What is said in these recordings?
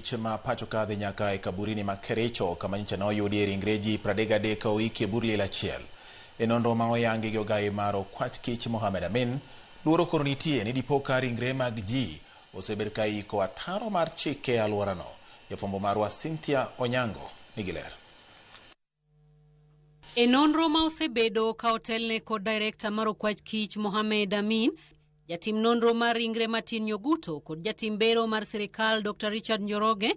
kich ma pacho kadhi nyaka e kaburini ma Kericho kama nyocha noyudie ringre ji 33 oiki e bur liel achiel. E nonro ma oyangi gi ogai mar okwach kich Mohamed Amin, luoro koro nitie ni dipo ka ringre mag ji osebed ka iko ataro mar chike e alworano. Jafwambo marwa Cynthia Onyango nigi ler. E nonro ma osebedo ka otelne kod director mar okwach kich Mohamed Amin, jatim nonro mar ringre Martin Nyoguto kod jatim bero mar sirikal Dr. Richard Njoroge,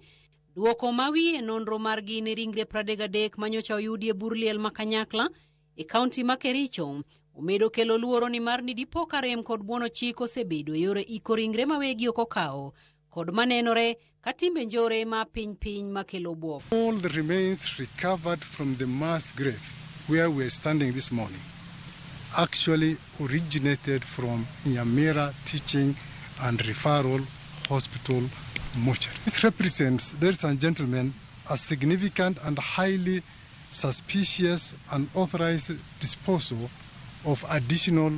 duoko mawie nonro margi ne ringre 33 manyocha oyudie bur liel ma Kanyakla e kaunti ma Kericho omedo kelo luoro ni mar ni dipo ka rem kod buono chik osebedo e yore iko ringre mawegi ok okawo kod manenore ka timbe njore ma piny makelo buok. All the remains recovered from the mass grave where we are standing this morning actually originated from Nyamira Teaching and Referral Hospital mortuary. This represents, ladies and gentlemen, a significant and highly suspicious and authorized disposal of additional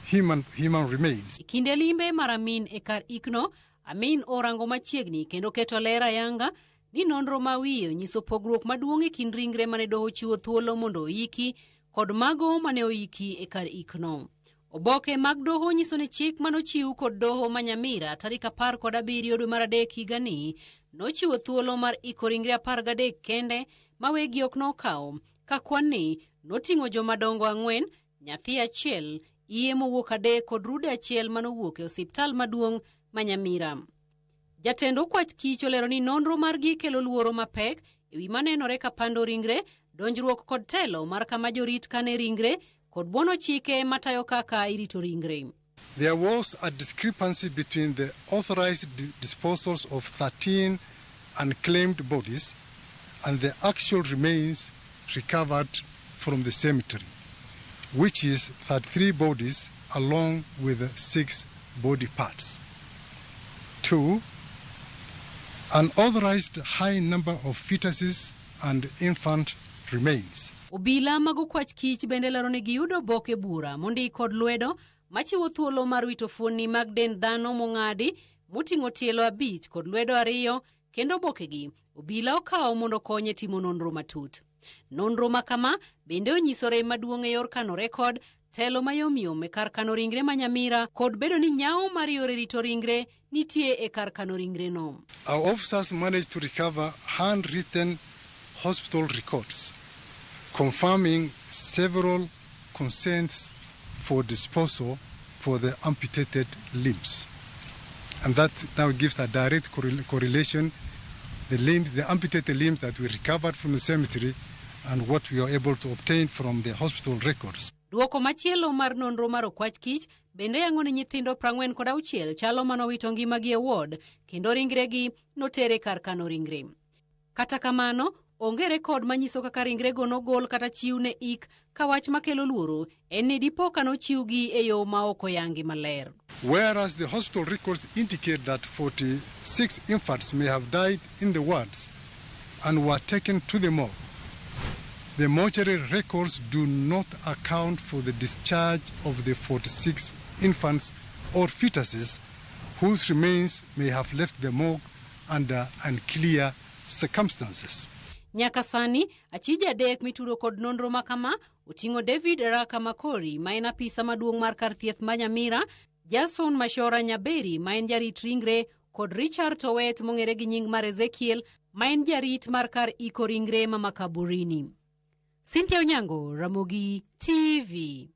human remains. Kinde limbe mar Amin e kar ikno, Amin orango machiegni kendo keto lera yanga ni nonro ma wiyo nyiso pogruok maduong' e kind ringre mane doho chiwo thuolo mondo oiki kod mago mane oiki e kar ikno. Oboke mag doho nyiso ni chik manochiw kod doho ma Nyamira tarik 17 dwe mar adek higani nochiwo thuolo mar iko ringre 13 kende ma wegi ok nokawo, ka kwan ni noting'o jomadongo 4, nyathi 1, iye mowuok 3 kod rude 1 manowuok e osiptal maduong' ma Nyamira. Jatend okwach kich olero ni nonro margi kelo luoro mapek ewi manenore ka pando ringre, donjruok kod telo mar kama jorit kane ringre kod buono chike matayo kaka irito ringre. There was a discrepancy between the authorized disposals of 13 unclaimed bodies and the actual remains recovered from the cemetery, which is 33 bodies along with 6 body parts. 2, an authorized high number of fetuses and infant remains. Obila mag okwach kich bende lero ni giyudo boke bura mondi kod lwedo machiwo thuolo mar wito fuoni mag dend dhano mong'adi moting'o tielo 5 kod lwedo 2, kendo bokegi obila okawo mondo konye timo nonro matut. Nonro makama bende onyiso rem maduong' e yor kano rekod, telo mayomyom e kar kano ringre ma Nyamira kod bedo ni nyawo mar yore rito ringre nitie e kar kano ringre no. Our officers managed to recover handwritten hospital records confirming several consents for disposal for the amputated limbs. And that now gives a direct correlation, the amputated limbs that we recovered from the cemetery and what we are able to obtain from the hospital records. Duoko machielo mar nonro mar okwach kich bende yango ni nyithindo 46 chalo manowito ngimagi e ward kendo ringregi notere kar kano ringre. Kata kamano, onge rekod manyiso kaka ringrego nogol kata chiw ne ik, ka wach makelo luoro en ni dipo ka nochiwgi e yo ma ok oyangi maler. Whereas the hospital records indicate that 46 infants may have died in the wards and were taken to the morgue, the mortuary records do not account for the discharge of the 46 infants or fetuses whose remains may have left the morgue under unclear circumstances. Nyaka sani, achije adek mitudo kod nonro makama oting'o David Raka Makori ma en apisa maduong' mar kar thieth ma Nyamira, Jason Mashora Nyaberi ma en jarit ringre kod Richard Towet mong'ere gi nying mar Ezekiel ma en jarit mar kar iko ringre ma Makaburini. Cynthia Onyango, Ramogi TV.